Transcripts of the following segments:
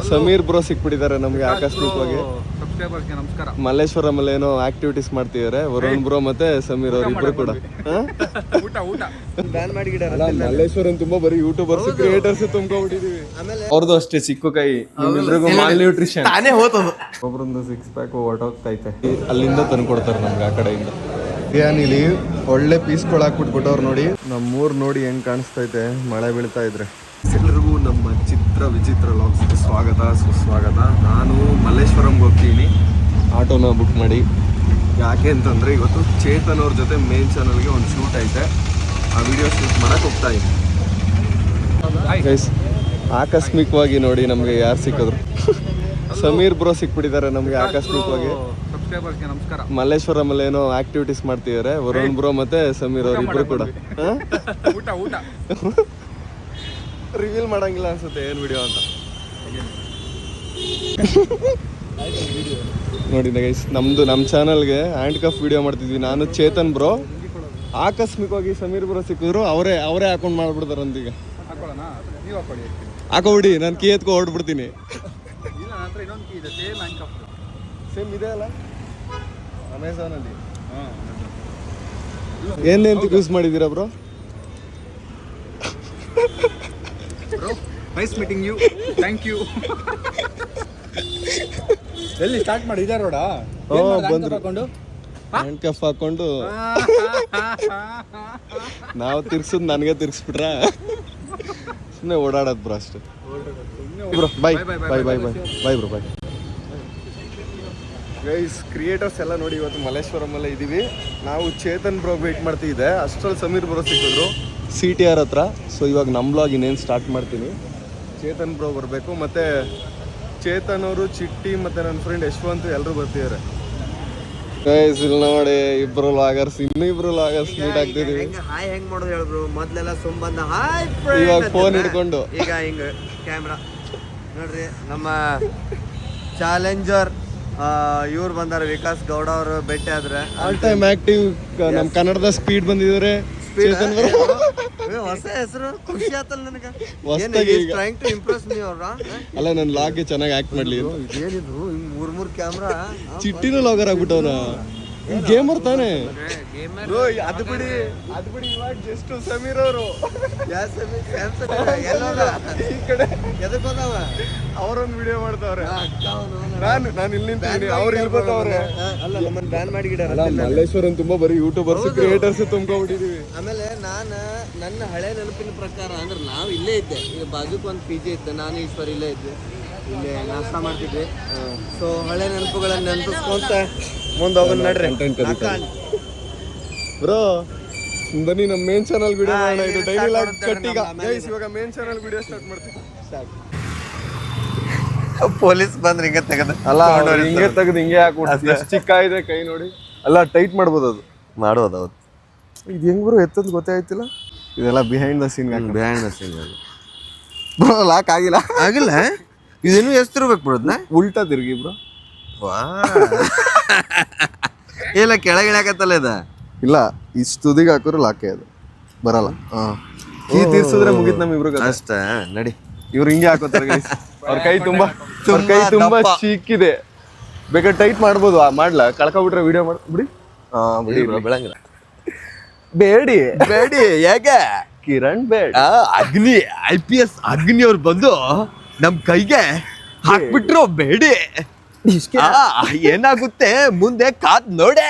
Sameer bro ಸಿಕ್ಬಿಟ್ಟಿದ್ದಾರೆ ನಮ್ಗೆ ಆಕಸ್ಮಿಕವಾಗಿ. ಸಬ್ಸ್ಕ್ರೈಬರ್ಸ್ಗೆ ನಮಸ್ಕಾರ. ಮಲ್ಲೇಶ್ವರಂ ಅಲ್ಲಿ ಏನೋ ಆಕ್ಟಿವಿಟೀಸ್ ಮಾಡ್ತಿದ್ದಾರೆ ವರುಣ್ ಬ್ರೋ ಮತ್ತೆ ಸಮೀರ್ ಅವ್ರು ಇಬ್ರು ಕೂಡ. ಊಟ ಬ್ಯಾನ್ ಮಾಡಿಗಿಡ ಮಲ್ಲೇಶ್ವರಂ ತುಂಬಾ ಬರೀ ಯೂಟ್ಯೂಬರ್ಸ್ ಕ್ರಿಯೇಟರ್ಸ್ ತುಂಬ್ಕೊಂಡ್ಬಿಟ್ಟಿದೀವಿ. ಅವ್ರದ್ದು ಅಷ್ಟೇ ಚಿಕ್ಕ ಕೈ, ನಿಮ್ಮೆಲ್ರಿಗೂ ಮಾಲ್ ನ್ಯೂಟ್ರಿಷನ್ ತಾನೇ ಹೋತದು. ಒಬ್ರೊಂದು 6 ಪ್ಯಾಕ್ ಹೊಟ್ಟೋಗ್ತೈತೆ. ಅಲ್ಲಿಂದ ತಂದ್ಕೊಡ್ತಾರೆ ನಮ್ಗೆ ಆ ಕಡೆಯಿಂದ. ಬಿರಿಯಾನಿಲಿ ಒಳ್ಳೆ ಪೀಸ್ಗಳು ಹಾಕ್ಬಿಟ್ಬಿಟ್ಟವ್ರು ನೋಡಿ. ನಮ್ಮೂರ್ ನೋಡಿ ಹೆಂಗ್ ಕಾಣಿಸ್ತೈತೆ ಮಳೆ ಬೀಳ್ತಾ ಇದ್ರೆ. ಎಲ್ಲರಿಗೂ ನಮ್ಮ ಚಿತ್ರ ವಿಚಿತ್ರ ಲಾಗ್ಸ್ಗೆ ಸ್ವಾಗತ ಸುಸ್ವಾಗತ. ನಾನು ಮಲ್ಲೇಶ್ವರಂಗೆ ಹೋಗ್ತೀನಿ ಆಟೋನ ಬುಕ್ ಮಾಡಿ. ಯಾಕೆ ಅಂತಂದರೆ ಇವತ್ತು ಚೇತನ್ ಅವ್ರ ಜೊತೆ ಮೇನ್ ಚಾನಲ್ಗೆ ಒಂದು ಶೂಟ್ ಐತೆ. ಆ ವಿಡಿಯೋ ಶೂಟ್ ಮಾಡಕ್ಕೆ ಹೋಗ್ತಾ ಇದ್ದೀನಿ ಗೈಸ್. ಆಕಸ್ಮಿಕವಾಗಿ ನೋಡಿ ನಮಗೆ ಯಾರು ಸಿಕ್ಕಿದ್ರು. ಸಮೀರ್ ಬ್ರೋ ಸಿಕ್ಬಿಟ್ಟಿದ್ದಾರೆ ನಮಗೆ ಆಕಸ್ಮಿಕವಾಗಿ. ಸಬ್ಸ್ಕ್ರೈಬರ್ಸ್ಗೆ ನಮಸ್ಕಾರ. ಮಲ್ಲೇಶ್ವರಂ ಅಲ್ಲಿ ಏನೋ ಆಕ್ಟಿವಿಟೀಸ್ ಮಾಡ್ತಿದ್ದಾರೆ ವರುಣ್ ಬ್ರೋ ಮತ್ತೆ ಸಮೀರ್ ಅವ್ರು ಇಬ್ರು ಕೂಡ. ಊಟ ರಿವೀಲ್ ಮಾಡಂಗಿಲ್ಲ ಅನ್ಸುತ್ತೆ ಏನ್ ವಿಡಿಯೋ ಅಂತ. ನೋಡಿ ಗೈಸ್, ನಮ್ಮ ಚಾನಲ್ಗೆ ಹ್ಯಾಂಡ್ ಕಫ್ ವಿಡಿಯೋ ಮಾಡ್ತಿದ್ವಿ ನಾನು ಚೇತನ್ ಬ್ರೋ. ಆಕಸ್ಮಿಕವಾಗಿ ಸಮೀರ್ ಬ್ರೋ ಸಿಕ್ಕಿದ್ರು. ಅವರೇ ಹಾಕೊಂಡು ಮಾಡ್ಬಿಡ್ತಾರೆ ಅಂತೀಗ. ಹಾಕೋಬಿಡಿ, ನಾನು ಕೀ ಎತ್ಕೊ ಹೊಡ್ಬಿಡ್ತೀನಿ. ಸೇಮ್ ಇದೆ ಅಲ್ಲ ಅಮೆಝಾನ್ ಅಲ್ಲಿ. ಏನೇಂತ ಯೂಸ್ ಮಾಡಿದ್ದೀರಾ bro? Nice meeting you, thank you. ಎಲ್ಲಿ ಸ್ಟಾರ್ಟ್ ಮಾಡಿ ಇದಾರೆ ರೋಡ ಬಂದು ಹ್ಯಾಂಡ್ ಕಫ್ ಹಾಕೊಂಡು ನಾವು ತಿರ್ಸೋದು ನನಗೆ ತಿರ್ಸ್ಬಿಟ್ರ. ಸುಮ್ಮನೆ ಓಡಾಡೋದು ಬ್ರೋ ಅಷ್ಟೇ. Bro bye bye bye bye bye bro bye. Guys, creators ಎಲ್ಲ ನೋಡಿ ಇವತ್ತು ಮಲ್ಲೇಶ್ವರಮಲ್ಲೇ ಇದ್ದೀವಿ ನಾವು. ಚೇತನ್ ಬ್ರೋ ವೇಟ್ ಮಾಡ್ತಿದ್ದೆ, ಅಷ್ಟರಲ್ಲಿ ಸಮೀರ್ ಬ್ರೋ ಸಿಕ್ಕಿದ್ರು CTR ಹತ್ರ. ಸೊ ಇವಾಗ ನಮ್ಮ ಬ್ಲಾಗ್ ಇನ್ನೇನು ಸ್ಟಾರ್ಟ್ ಮಾಡ್ತೀನಿ. ಚೇತನ್ ಬ್ರೋ ಬರಬೇಕು, ಮತ್ತು ಚೇತನ್ ಅವರು, ಚಿಟ್ಟಿ ಮತ್ತು ನನ್ನ ಫ್ರೆಂಡ್ ಯಶವಂತ್ ಎಲ್ಲರೂ ಬರ್ತಿದ್ದಾರೆ. ಗೈಸ್ ಇಲ್ಲಿ ನೋಡಿ ಇಬ್ರು ಲಾಗರ್ಸ್, ಇನ್ನಿಬ್ರು ಲಾಗರ್ಸ್ ಮೀಟ್ ಆಗ್ತಿದೀವಿ. ಹಾಯ್ ಹೆಂಗ್ ಮಾಡೋದು ಹೇಳಿದ್ರು ಮೊದ್ಲೆಲ್ಲ ಬಂದ ಹಾಯ್ ಇವಾಗ ಫೋನ್ ಹಿಡ್ಕೊಂಡು. ಈಗ ಹಿಂಗ ಕ್ಯಾಮ್ರಾ ನೋಡ್ರಿ. ನಮ್ಮ ಚಾಲೆಂಜರ್ ಇವ್ರು ಬಂದಾರ, ವಿಕಾಸ್ ಗೌಡ ಅವರು ಭೇಟಿ ಆದ್ರೆ. ಆಲ್ ಟೈಮ್ ಆಕ್ಟಿವ್ ನಮ್ಮ ಕನ್ನಡದ ಸ್ಪೀಡ್ ಬಂದಿದ್ದಾರೆ ಚೇತನ್ ಬ್ರೋ. ಹೊಸ ಹೆಸರು ಖುಷಿ ಆತಲ್ಲ ನನಗೆ. ಹೊಸದಾಗಿ ಟ್ರೈಂಗ್ ಟು ಇಂಪ್ರೆಸ್ ಮೀ ಅವ್ರ. ಅಲ್ಲ ನನ್ನ ಲಾಗ್ಗೆ ಚೆನ್ನಾಗಿ ಆಕ್ಟ್ ಮಾಡ್ಲಿ. ಇದೇನಿದು ಮೂರ್ ಕ್ಯಾಮ್ರಾ. ಚಿಟ್ಟಿನೂ ಲಾಗರ್ ಆಗ್ಬಿಟ್ಟವನ. ಗೇಮರ್ ತಾನೆ ಅದು ಬಿಡಿ ಇವಾಗ ಜಸ್ಟ್ ಸಮೀರ್ ಅವರು ಈ ಕಡೆ ಎದಕ್ ಹೋದವ ಅವರೊಂದು ವಿಡಿಯೋ ಮಾಡ್ತಾವ್ರೆ. ನಾನು ಇಲ್ಲಿ ನಿಂತಿದ್ದೀನಿ, ಅವ್ರು ಇಲ್ಲಿ ಬರ್ತಾವ್ರೆ. ಅಲ್ಲ ನಮ್ಮನ್ನ ಬ್ಯಾನ್ ಮಾಡಿಗಿಡ. ಮಲ್ಲೇಶ್ವರಂ ತುಂಬಾ ಬರೀ ಯೂಟ್ಯೂಬರ್ಸ್ ಕ್ರಿಯೇಟರ್ಸ್ ತುಂಬ್ಕೊಂಡ್ಬಿಟ್ಟಿದೀವಿ. ಆಮೇಲೆ ನನ್ನ ಹಳೆ ನೆನಪಿನ ಪ್ರಕಾರ ಅಂದ್ರೆ ನಾವು ಇಲ್ಲೇ ಇದ್ದೆ. ಈಗ ಬಾಜುಕ್ ಒಂದು PG ಇದ್ದೆ, ನಾನು ಈಶ್ವರ್ ಇಲ್ಲೇ ಇದ್ದೆ, ಇಲ್ಲೇ ನಾಷ್ಟ ಮಾಡ್ತಿದ್ದೆ. ಸೊ ಹಳೆ ನೆನಪುಗಳನ್ನ ನೆನಪಿಸ್ಕೊಂತ ಮುಂದೆ ಹೋಗೋಣ ನಡ್ರಿ ಬ್ರೋ. ಬನ್ನಿ ನಮ್ಮ ಮೇನ್ ಚಾನಲ್ ವಿಡಿಯೋ ಮಾಡೋಣ. ಇದು ಡೈಲಿ ಲಾಗ್ ಕಟ್ಟಿಗ ಗೈಸ್. ಇವಾಗ ಮೇನ್ ಚಾನಲ್ ವಿಡಿಯೋ ಸ್ಟಾರ್ಟ್ ಮಾಡ್ತೀವಿ. ಪೊಲೀಸ್ ಬಂದ್ರೆ ಹಿಂಗೆ ತೆಗೆದ ಅಲ್ಲ, ಹಿಂಗೆ ತೆಗೆದು ಹಿಂಗೆ ಹಾಕ್ಬಿಟ್ಟು ಎಷ್ಟು ಚಿಕ್ಕ ಇದೆ ಕೈ ನೋಡಿ. ಅಲ್ಲ ಟೈಟ್ ಮಾಡ್ಬೋದು, ಅದು ಮಾಡೋದು. ಹೌದು, ಇದು ಹೆಂಗ್ ಬ್ರೋ ಎತ್ತಂದು ಗೊತ್ತಾಯ್ತಿಲ್ಲ. ಇದೆಲ್ಲ behind the scene. Behind the scene bro lock ಆಗಿಲ್ಲ. ಇದೇನು ಎಷ್ಟು ತಿರ್ಬೇಕು ಬಿಡೋದ್ನ ಉಲ್ಟಾ ತಿರ್ಗಿ ಬ್ರೋ. ಇಲ್ಲ ಕೆಳಗಿಳಕತ್ತಲ್ಲ ಇದ. ಇಲ್ಲ, ಇಷ್ಟು ತುದಿಗೆ ಹಾಕಿದ್ರು ಲಾಕೆ ಅದು ಬರಲ್ಲ. ಕೀ ತೀರ್ಸಿದ್ರೆ ಮುಗಿತ್ ನಮ್ ಇಬ್ರು ಅಷ್ಟ. ನಡಿ, ಇವ್ರು ಹಿಂಗೆ ಹಾಕೋತಾರೆ. ಅವ್ರ ಕೈ ತುಂಬಾ ಚಿಕ್ಕಿದೆ. ಬೇಕಾದ್ರೆ ಟೈಟ್ ಮಾಡ್ಬೋದು. ಮಾಡ್ಲಾ ಕಳ್ಕೊಬಿಟ್ರೆ ವಿಡಿಯೋ ಮಾಡ್ಬಿಡಿ. ಬಿಡಿ ಬೆಳಂಗಿಲ್ಲ. ಬೇಡಿ ಯಾಕೆ ಕಿರಣ್ ಬೇಡ. ಅಗ್ನಿ IPS ಅಗ್ನಿ ಅವ್ರು ಬಂದು ನಮ್ ಕೈಗೆ ಹಾಕ್ಬಿಟ್ರು. ಬೇಡಿ ಏನಾಗುತ್ತೆ ಮುಂದೆ ಕಾದ್ ನೋಡೆ.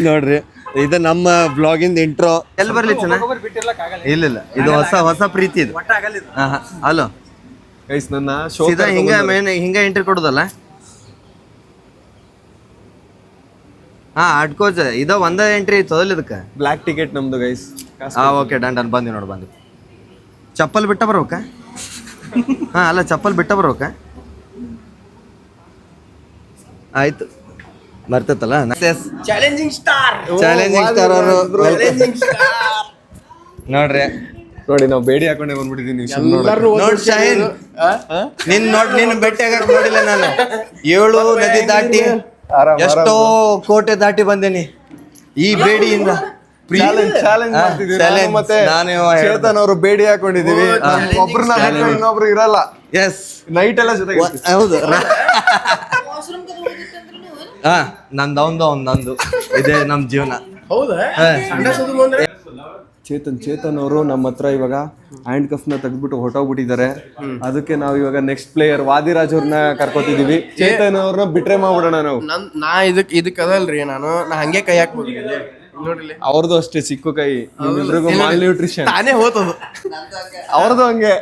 ನೋಡ್ರಿ, ಇದು ನಮ್ಮ ಬ್ಲಾಗಿಂದ ಇಂಟ್ರೋ. ಎಲ್ಲಿ ಬರ್ಲಿ ಚೆನ್ನಾಗಿ? ಇಲ್ಲ, ಇದು ಹೊಸ ಪ್ರೀತಿ ಇದು. ಹಲೋ ಗೈಸ್, ನನ್ನ ಶೋ ಹಿಂಗ ಎಂಟ್ರಿ ಕೊಡೋದಲ್ಲ. ಅಡ್ಕೋಜ್ ಇದ ಒಂದ ಎಂಟ್ರಿ ತೊದಲ್ ಇದಕ್ಕೆ. ಬ್ಲ್ಯಾಕ್ ಟಿಕೆಟ್ ನಮ್ದು ಗೈಸ್. ಓಕೆ ಡನ್ ಬಂದಿ. ಚಪ್ಪಲ್ ಬಿಟ್ಟ ಬರ್ಬೇಕ? ಅಲ್ಲ ಚಪ್ಪಲ್ ಬಿಟ್ಟ ಬರ್ಬೇಕ? ಆಯ್ತು, ಬರ್ತೈತಲ್ಲ. ಚಾಲೆಂಜಿಂಗ್ ಸ್ಟಾರ್ ಅವರು ನೋಡ್ರಿ. ನೋಡಿ, ನಾವು ಬೇಡಿ ಹಾಕೊಂಡೆ ಬಂದ್ಬಿಟ್ಟಿದೀನಿ. ನೋಡ್ ಶೈನ್, ನಿನ್ ಭೇಟಿ ಆಗಕ್ ನೋಡಿಲ್ಲ ನಾನು. 7 ನದಿ ದಾಟಿ ಎಷ್ಟೋ ಕೋಟೆ ದಾಟಿ ಬಂದೇನಿ ಈ ಬೇಡಿಯಿಂದ. ಚಾಲೆಂಜ್ ಮಾಡ್ತಿದ್ದೀವಿ ನಾನು challenge. ಮತ್ತೆ ನಾನು ಇವ ಹೇಳ್ದೆ. ಚೇತನ್ ಅವರು ಬೇಡಿ ಹಾಕೊಂಡಿದೀವಿ ಒಬ್ರನ್ನ ಹಾಕೊಂಡು ಇನ್ನೊಬ್ರು ಇರಲ್ಲ ಎಸ್ ನೈಟ್ ಎಲ್ಲ ಜೊತೆಗೆ ಹೌದು ಹಾ ನಂದು ಇದೇ ನಮ್ ಜೀವನ ಚೇತನ್ ಅವರು ನಮ್ಮ ಹತ್ರ ಇವಾಗ ಹ್ಯಾಂಡ್ ಕಫ್ ನ ತೆಗೆದ್ಬಿಟ್ಟು ಹೊಟ್ಟೋಗ್ಬಿಟ್ಟಿದ್ದಾರೆ ಅದಕ್ಕೆ ನಾವು ಇವಾಗ ನೆಕ್ಸ್ಟ್ ಪ್ಲೇಯರ್ ವಾದಿರಾಜ್ ಅವ್ರನ್ನ ಕರ್ಕೋತಿದೀವಿ ಚೇತನ್ ಅವ್ರನ್ನ ಬಿಟ್ರೆ ಮಾಡ್ಬಿಡೋಣ ನಾವು ನಾ ಇದಕ್ಕೆ ಅದಲ್ರಿ ನಾನು ಹಂಗೆ ಕೈ ಹಾಕ್ಬೋದು ನೋಡ್ರಿ ಅವ್ರದ್ದು ಅಷ್ಟೇ ಚಿಕ್ಕ ಕೈ ನಿಮ್ಮಿಬ್ರಿಗೂ ಮಾಲ್ ನ್ಯೂಟ್ರಿಷನ್ ತಾನೇ ಹೋತದು ಅವ್ರದ್ದು ಹಂಗೆ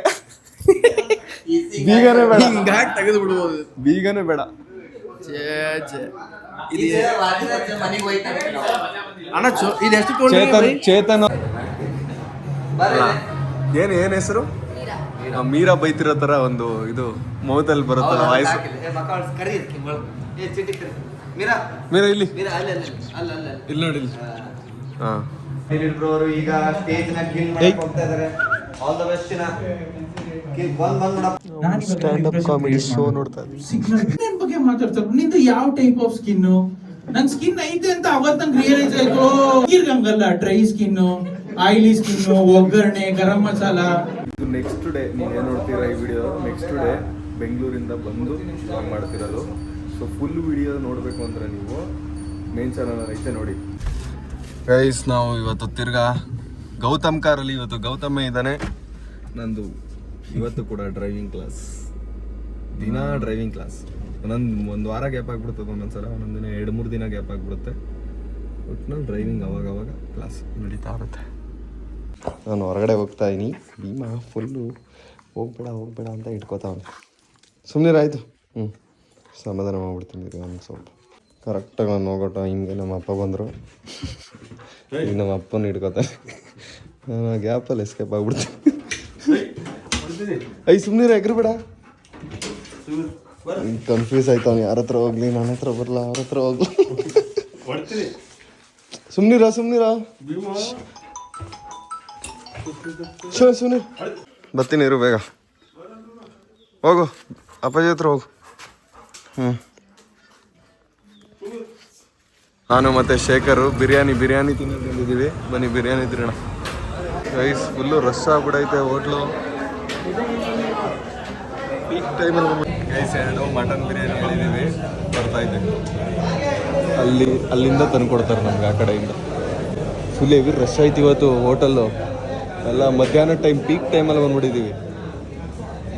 ಬೀಗನೇ ಬೇಡ ಹಿಂಗಾಗಿ ತೆಗೆದು ಬಿಡ್ಬೋದು ಬೀಗನೇ ಬೇಡ ಅಣ್ಣ ಇದು ಎಷ್ಟು ಚೇತನ್ ಏನ್ ಹೆಸರು ಮೀರಾ ಬೈತಿರೋ ತರ ಒಂದು ಇದು ಮೌತಲ್ಲಿ ಬರುತ್ತಲ್ಲ ವಾಯ್ಸ್ ಮೀರಾ ಇಲ್ಲಿ ಇಲ್ಲಿ ನೋಡಿ ಇಲ್ಲಿ ಹಾ ಅವರು ಈಗ ಸ್ಟೇಜ್ ನ ಹೋಗ್ತಾ ಇದಾರೆ all the best stand up comedy show ನೋಡ್ತಾ ಇದ್ದೀವಿ ಸ್ಕಿನ್ ಬಗ್ಗೆ ಮಾತಾಡ್ತಾರೆ ನಿಂದು ಯಾವ ಟೈಪ್ ಆಫ್ ಸ್ಕಿನ್ ನನ್ ಸ್ಕಿನ್ ಐತೆ ಅಂತ ಅವತ್ ನಂಗೆ ರಿಯಲೈಸ್ ಆಯ್ತು ಹಂಗಲ್ಲ ಡ್ರೈ ಸ್ಕಿನ್ ಆಯಿಲಿ ಸ್ಕಿನ್ ಒಗ್ಗರಣೆ ಗರಂ ಮಸಾಲ ನೆಕ್ಸ್ಟ್ ಡೇ ನೀವೇನು ನೋಡ್ತೀರಾ ಈ ವಿಡಿಯೋ ನೆಕ್ಸ್ಟ್ ಡೇ ಬೆಂಗಳೂರಿಂದ ಬಂದು ವ್ಲಾಗ್ ಮಾಡ್ತಿರೋದು ಸೊ ಫುಲ್ ವಿಡಿಯೋ ನೋಡಬೇಕು ಅಂದರೆ ನೀವು ಮೇನ್ ಚಾನಲ್ ಐತೆ ನೋಡಿ ಗೈಸ್ ನಾವು ಇವತ್ತು ತಿರ್ಗಾ ಗೌತಮ್ ಕಾರಲ್ಲಿ ಇವತ್ತು ಗೌತಮೇ ಇದ್ದಾನೆ ನಂದು ಇವತ್ತು ಕೂಡ ಡ್ರೈವಿಂಗ್ ಕ್ಲಾಸ್ ದಿನ ಡ್ರೈವಿಂಗ್ ಕ್ಲಾಸ್ ಒಂದು ವಾರ ಗ್ಯಾಪ್ ಆಗಿಬಿಡ್ತದೆ ಒಂದೊಂದ್ಸಲ ಒಂದೊಂದು ದಿನ 2-3 ದಿನ ಗ್ಯಾಪ್ ಆಗಿಬಿಡುತ್ತೆ ಒಟ್ಟಿನಲ್ಲಿ ಡ್ರೈವಿಂಗ್ ಅವಾಗ ಕ್ಲಾಸ್ ನಡೀತಾ ಇರುತ್ತೆ ನಾನು ಹೊರಗಡೆ ಹೋಗ್ತಾ ಇದೀನಿ ಭೀಮಾ ಫುಲ್ಲು ಹೋಗ್ಬೇಡ ಅಂತ ಇಟ್ಕೋತಾವನೆ ಸುಮ್ಮನೆ ಆಯಿತು ಸಮಾಧಾನ ಮಾಡ್ಬಿಡ್ತೀನಿ ಒಂದು ಸ್ವಲ್ಪ ಕರೆಕ್ಟಾಗಿ ನಾನು ಹೋಗೋಟ ಹಿಂಗೆ ನಮ್ಮ ಅಪ್ಪ ಬಂದರು ಈಗ ನಮ್ಮ ಅಪ್ಪನ ಇಟ್ಕೋತಾರೆ ನಾನು ಗ್ಯಾಪಲ್ಲಿ ಎಸ್ಕೇಪ್ ಆಗ್ಬಿಡ್ತೀನಿ ಸುಮ್ಮನೆ ಎಗ್ರಬೇಡ ಕನ್ಫ್ಯೂಸ್ ಆಯ್ತು ಅವ್ನು ಯಾರ ಹತ್ರ ಹೋಗ್ಲಿ ನನ್ನ ಹತ್ರ ಬರಲ್ಲ ಅವ್ರ ಹತ್ರ ಹೋಗ್ಲಿ ಸುಮ್ಮನಿರ ಸುಮ್ಮನೆ ಬರ್ತೀನಿ ಇರು ಬೇಗ ಹೋಗು ಅಪ್ಪಾಜಿ ಹತ್ರ ಹೋಗು ನಾನು ಮತ್ತೆ ಶೇಖರು ಬಿರಿಯಾನಿ ತಿಂದಿದ್ದೀವಿ ಬನ್ನಿ ಬಿರಿಯಾನಿ ತಿನ್ನೋಣ ರೈಸ್ ಫುಲ್ಲು ರಶ್ ಆಗ್ಬಿಡೈತೆ ಹೋಟ್ಲು ಪೀಕ್ ಟೈಮಲ್ಲಿ ಗೈಸ್ 2 ಮಟನ್ ಬಿರಿಯಾನಿ ಹೇಳಿದ್ದೀವಿ ಬರ್ತಾಯಿದ್ದೆ ಅಲ್ಲಿಂದ ತಂದುಕೊಡ್ತಾರೆ ನಮ್ಗೆ ಆ ಕಡೆಯಿಂದ ಫುಲ್ ಹೆವಿ ರಶ್ ಆಯ್ತು ಇವತ್ತು ಹೋಟೆಲ್ಲು ಎಲ್ಲ ಮಧ್ಯಾಹ್ನ ಟೈಮ್ ಪೀಕ್ ಟೈಮಲ್ಲಿ ಬಂದ್ಬಿಟ್ಟಿದ್ದೀವಿ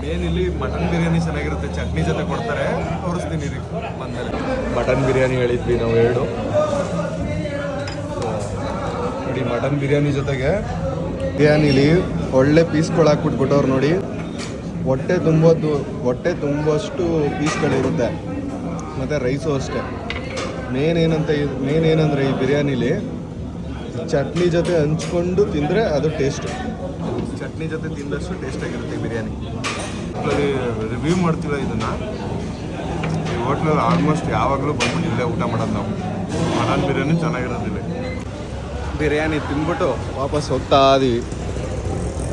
ಮೇನ್ ಇಲ್ಲಿ ಮಟನ್ ಬಿರಿಯಾನಿ ಚೆನ್ನಾಗಿರುತ್ತೆ ಚಟ್ನಿ ಜೊತೆ ಕೊಡ್ತಾರೆ ತೋರಿಸ್ತೀನಿ ರೀ ಬಂದಮೇಲೆ ಮಟನ್ ಬಿರಿಯಾನಿ ಹೇಳಿದ್ವಿ ನಾವು 2 ನೋಡಿ ಮಟನ್ ಬಿರಿಯಾನಿ ಜೊತೆಗೆ ಬಿರಿಯಾನಿಲಿ ಒಳ್ಳೆ ಪೀಸ್ಗಳು ಹಾಕ್ಬಿಟ್ಬಿಟ್ಟವ್ರು ನೋಡಿ ಹೊಟ್ಟೆ ತುಂಬಷ್ಟು ಪೀಸ್ಗಳಿರುತ್ತೆ ಮತ್ತು ರೈಸು ಅಷ್ಟೇ ಮೇನ್ ಏನಂದರೆ ಈ ಬಿರಿಯಾನಿಲಿ ಚಟ್ನಿ ಜೊತೆ ಹಂಚ್ಕೊಂಡು ತಿಂದರೆ ಅದು ಟೇಸ್ಟು ಚಟ್ನಿ ಜೊತೆ ತಿಂದಷ್ಟು ಟೇಸ್ಟಾಗಿರುತ್ತೆ ಈ ಬಿರಿಯಾನಿ ರಿವ್ಯೂ ಮಾಡ್ತೀವ ಇದನ್ನು ಈ ಹೋಟ್ಲಲ್ಲಿ ಆಲ್ಮೋಸ್ಟ್ ಯಾವಾಗಲೂ ಬಂದ್ಬಿಟ್ಟು ಇಲ್ಲೇ ಊಟ ಮಾಡೋದು ನಾವು ಮಟನ್ ಬಿರಿಯಾನಿ ಚೆನ್ನಾಗಿರೋದಿಲ್ಲ ಬಿರಿಯಾನಿ ತಿಂದ್ಬಿಟ್ಟು ವಾಪಸ್ ಹೋಗ್ತಾ ಇದೀವಿ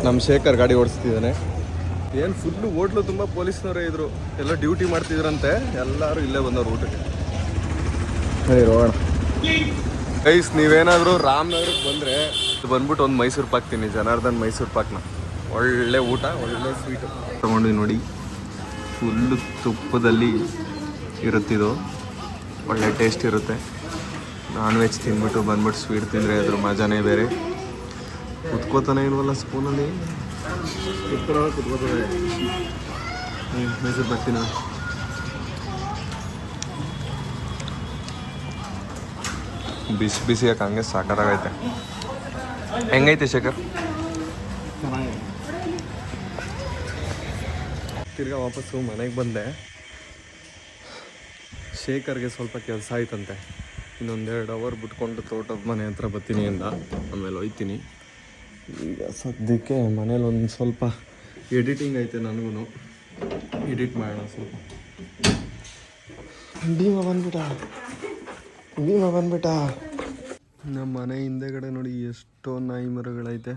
ನಮ್ಮ ಶೇಖರ್ ಗಾಡಿ ಓಡಿಸ್ತಿದ್ದಾನೆ ಏನು ಫುಲ್ಲು ಹೋಟ್ಲು ತುಂಬ ಪೊಲೀಸ್ನವರೇ ಇದ್ರು ಎಲ್ಲ ಡ್ಯೂಟಿ ಮಾಡ್ತಿದ್ರಂತೆ ಎಲ್ಲರೂ ಇಲ್ಲೇ ಬಂದವ್ರು ಊಟಕ್ಕೆ ಹೋಗೋಣ ಗೈಸ್ ನೀವೇನಾದರೂ ರಾಮನಗರಕ್ಕೆ ಬಂದರೆ ಬಂದ್ಬಿಟ್ಟು ಒಂದು ಮೈಸೂರು ಪಾಕ್ ತಿನ್ನಿ ಜನಾರ್ದನ್ ಮೈಸೂರು ಪಾಕ್ನ ಒಳ್ಳೆ ಊಟ ಒಳ್ಳೆ ಸ್ವೀಟು ತೊಗೊಂಡು ನೋಡಿ ಫುಲ್ಲು ತುಪ್ಪದಲ್ಲಿ ಇರುತ್ತಿದ್ದು ಒಳ್ಳೆ ಟೇಸ್ಟ್ ಇರುತ್ತೆ ನಾನ್ ವೆಜ್ ತಿಂದ್ಬಿಟ್ಟು ಬಂದ್ಬಿಟ್ಟು ಸ್ವೀಟ್ ತಿಂದರೆ ಅದ್ರ ಮಜಾನೇ ಬೇರೆ ಕುತ್ಕೋತಾನೆ ಇಲ್ವಲ್ಲ ಸ್ಪೂನಲ್ಲಿ ಕುತ್ಕೋತಾರೆ ಮೈಸೂರು ಪಾಕ್ ತಿನ್ನೋಣ ಬಿಸಿಯಾಗಿ ಹಂಗೆ ಸಾಕಾಗೈತೆ ಹೆಂಗೈತೆ ಶೇಖರ್ ತಿರ್ಗಾ ವಾಪಸ್ಸು ಮನೆಗೆ ಬಂದೆ ಶೇಖರ್ಗೆ ಸ್ವಲ್ಪ ಕೆಲಸ ಆಯ್ತಂತೆ ಇನ್ನೊಂದು 2 ಅವರ್ ಬಿಟ್ಕೊಂಡು ತೋಟದ ಮನೆ ಹತ್ರ ಬರ್ತೀನಿ ಅಂದ ಆಮೇಲೆ ಹೋಯ್ತೀನಿ ಈಗ ಸದ್ಯಕ್ಕೆ ಮನೇಲಿ ಒಂದು ಸ್ವಲ್ಪ ಎಡಿಟಿಂಗ್ ಐತೆ ನನಗೂ ಎಡಿಟ್ ಮಾಡೋಣ ಸ್ವಲ್ಪ ಭೀಮ ಬಂದ್ಬಿಟ್ಟ ನಮ್ಮ ಮನೆ ಹಿಂದೆಗಡೆ ನೋಡಿ ಎಷ್ಟೋ ನಾಯಿ ಮರಗಳೈತೆ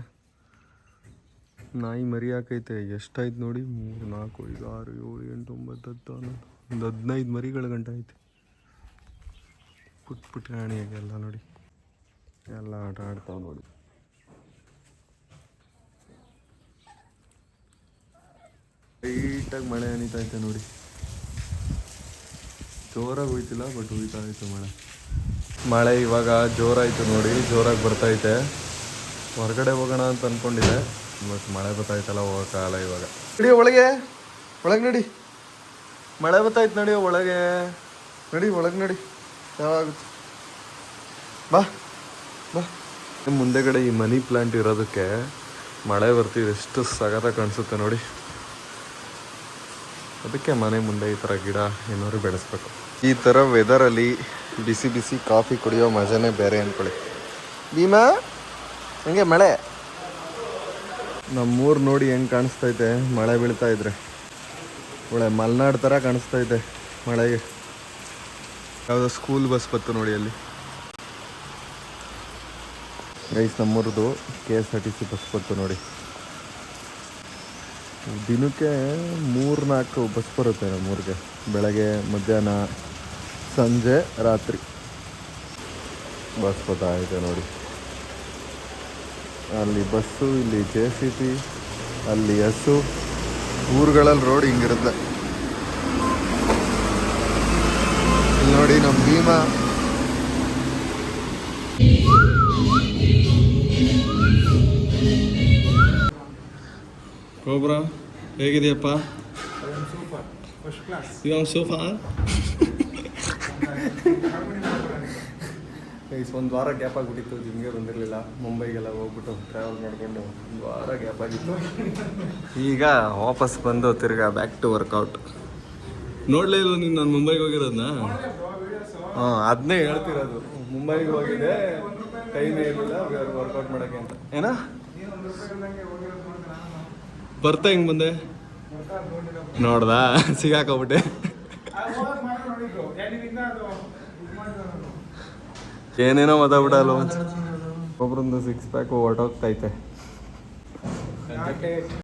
ನಾಯಿ ಮರಿ ಹಾಕೈತೆ ಎಷ್ಟಾಯ್ತು ನೋಡಿ 3 4 5 6 7 8 9 10 11 ಒಂದು 15 ಮರಿಗಳ ಗಂಟ ಐತೆ ಪುಟ್ ರಾಣಿಯಾಗೆಲ್ಲ ನೋಡಿ ಎಲ್ಲ ಆಟ ಆಡ್ತಾವೆ ನೋಡಿ. ಲೈಟಾಗಿ ಮಳೆ ಹನಿತೈತೆ ನೋಡಿ. ಜೋರಾಗಿ ಹೋಯ್ತಿಲ್ಲ, ಬಟ್ ಹೋಯ್ತಾ ಇತ್ತು ಮಳೆ. ಮಳೆ ಇವಾಗ ಜೋರಾಯಿತು ನೋಡಿ, ಜೋರಾಗಿ ಬರ್ತೈತೆ. ಹೊರಗಡೆ ಹೋಗೋಣ ಅಂತ ಅಂದ್ಕೊಂಡಿದ್ದೆ, ಬಟ್ ಮಳೆ ಬರ್ತಾಯ್ತಲ್ಲ, ಹೋಗೋಕ್ಕಾಗಲ್ಲ ಇವಾಗ. ನಡಿ ಒಳಗೆ, ಒಳಗೆ ನಡಿ. ಮಳೆ ಬರ್ತಾಯ್ತು, ನಡಿ ಒಳಗೆ ನಡಿ, ಒಳಗೆ ನಡಿ. ಯಾವಾಗುತ್ತೆ ಬಾ ಬಾ. ಮುಂದೆಗಡೆ ಈ ಮನಿ ಪ್ಲಾಂಟ್ ಇರೋದಕ್ಕೆ ಮಳೆ ಬರ್ತಿದೆ, ಎಷ್ಟು ಸಗತ ಕಾಣಿಸುತ್ತೆ ನೋಡಿ. ಅದಕ್ಕೆ ಮನೆ ಮುಂದೆ ಈ ಥರ ಗಿಡ ಏನಾದ್ರು ಬೆಳೆಸ್ಬೇಕು. ಈ ಥರ ವೆದರಲ್ಲಿ ಬಿಸಿ ಬಿಸಿ ಕಾಫಿ ಕುಡಿಯೋ ಮಜಾನೇ ಬೇರೆ ಅಂದ್ಕೊಳ್ಳಿ. ಭೀಮಾ ಹಂಗೆ ಮಳೆ ನಮ್ಮೂರು ನೋಡಿ ಹೆಂಗೆ ಕಾಣಿಸ್ತೈತೆ ಮಳೆ ಬೀಳ್ತಾ ಇದ್ರೆ. ಒಳ್ಳೆ ಮಲೆನಾಡು ಥರ ಕಾಣಿಸ್ತೈತೆ ಮಳೆಗೆ. ಯಾವುದೋ ಸ್ಕೂಲ್ ಬಸ್ ಬತ್ತು ನೋಡಿ ಅಲ್ಲಿ. ಗೈಸ್, ನಮ್ಮೂರದು KSRTC ಬಸ್ ಬತ್ತು ನೋಡಿ. ದಿನಕ್ಕೆ 3-4 ಬಸ್ ಬರುತ್ತೆ ನಮ್ಮೂರಿಗೆ. ಬೆಳಗ್ಗೆ, ಮಧ್ಯಾಹ್ನ, ಸಂಜೆ, ರಾತ್ರಿ ಬಸ್ ಬರ್ತಾಯಿದೆ ನೋಡಿ. ಅಲ್ಲಿ ಬಸ್ಸು, ಇಲ್ಲಿ JCB, ಅಲ್ಲಿ ಹಸು. ಊರುಗಳಲ್ಲಿ ರೋಡ್ ಹಿಂಗಿರುತ್ತೆ. ಇಲ್ಲಿ ನೋಡಿ ನಮ್ಮ ಭೀಮಾ. ಕೋಬ್ರಾ ಹೇಗಿದೆಯಪ್ಪ? ಇವಾಗ ಸೋಫಾ ಒಂದು ವಾರ ಗ್ಯಾಪ್ ಆಗಿಬಿಟ್ಟಿತ್ತು. ಜಿಮ್ಗೆ ಬಂದಿರಲಿಲ್ಲ, ಮುಂಬೈಗೆಲ್ಲ ಹೋಗ್ಬಿಟ್ಟು ಟ್ರಾವೆಲ್ ಮಾಡಿಕೊಂಡು 1 ವಾರ ಗ್ಯಾಪ್ ಆಗಿತ್ತು. ಈಗ ವಾಪಸ್ ಬಂದು ತಿರ್ಗಾ ಬ್ಯಾಕ್ ಟು ವರ್ಕೌಟ್. ನೋಡಲೇ ಇಲ್ಲ ನೀನು ನಾನು ಮುಂಬೈಗೆ ಹೋಗಿರೋದನ್ನ? ಹಾಂ, ಅದನ್ನೇ ಹೇಳ್ತಿರೋದು. ಮುಂಬೈಗೆ ಹೋಗಿದೆ, ಟೈಮೇ ಇರಲಿಲ್ಲ ವರ್ಕೌಟ್ ಮಾಡೋಕ್ಕೆ ಅಂತ. ಏನಾ ಬರ್ತಾ ಹಿಂಗೆ ಬಂದೆ ನೋಡ್ದಾ, ಸಿಗಾಕೋಗ್ಬಿಟ್ಟೆ. ಏನೇನೋ ಮಾತಾಡ್ಬಿಡಲ್ಲ. ಒಬ್ಬರೊಂದು 6 ಪ್ಯಾಕು ಹೊರಟೋಗ್ತೈತೆ.